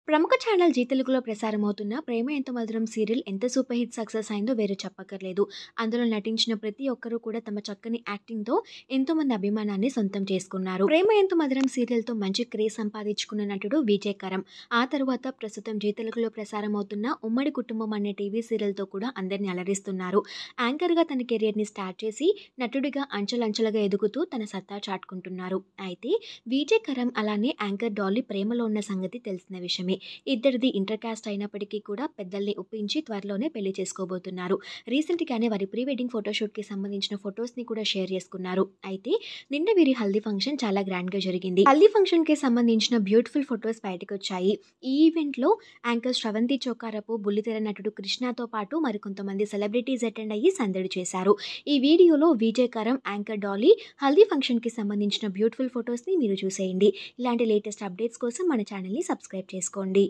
ప్రముఖ channel G తెలుగులో ప్రసారమవుతున్న 'ప్రేమ ఎంత మధురం' సీరియల్ ఎంత సూపర్ హిట్ సక్సెస్ అయిందో వేరే చెప్పక్కర్లేదు. అందులో నటించిన ప్రతి ఒక్కరూ కూడా తమ చక్కని యాక్టింగ్‌తో ఎంతోమంది అభిమానాన్ని సొంతం చేసుకున్నారు. 'ప్రేమ ఎంత మధురం' సీరియల్‌తో మంచి క్రేజ్ సంపాదించుకున్న నటుడు విజయ్ కరం. ఆ తరువాత ప్రస్తుతం జీ తెలుగులో ప్రసారమవుతున్న 'ఉమ్మడి కుటుంబం' అనే టీవీ సీరియల్‌తో కూడా అందరిని అలరిస్తున్నారు. యాంకర్‌గా తన కెరియర్‌ని స్టార్ట్ చేసి నటుడిగా అంచెలంచెలుగా ఎదుగుతూ తన సత్తా చాటుకుంటున్నారు. అయితే విజయ్ కరం అలానే యాంకర్ డాలీ ప్రేమలో ఉన్న సంగతి తెలిసిన విషయమే. ఇద్దరిది ఇంటర్ కాస్ట్ అయినప్పటికీ కూడా పెద్దల్ని ఒప్పించి త్వరలోనే పెళ్లి చేసుకోబోతున్నారు. రీసెంట్‌గానే వారి ప్రీ వెడ్డింగ్ ఫోటోషూట్‌కి సంబంధించిన ఫొటోస్‌ని కూడా షేర్ చేసుకున్నారు. అయితే నిన్న వీరి హల్దీ ఫంక్షన్ చాలా గ్రాండ్‌గా జరిగింది. హల్దీ ఫంక్షన్‌కి సంబంధించిన బ్యూటిఫుల్ ఫొటోస్ బయటకొచ్చాయి. ఈ ఈవెంట్‌లో యాంకర్ శ్రవంతి చోకారపు, బుల్లితెర నటుడు కృష్ణతో పాటు మరికొంతమంది సెలబ్రిటీస్ అటెండ్ అయ్యి సందడి చేశారు. ఈ వీడియోలో విజయ్ కరం, యాంకర్ డాలీ హల్దీ ఫంక్షన్‌కి సంబంధించిన బ్యూటిఫుల్ ఫొటోస్‌ని మీరు చూసేయండి. ఇలాంటి లేటెస్ట్ అప్డేట్స్ కోసం మన ఛానల్‌ని సబ్స్క్రైబ్ చేసుకోండి.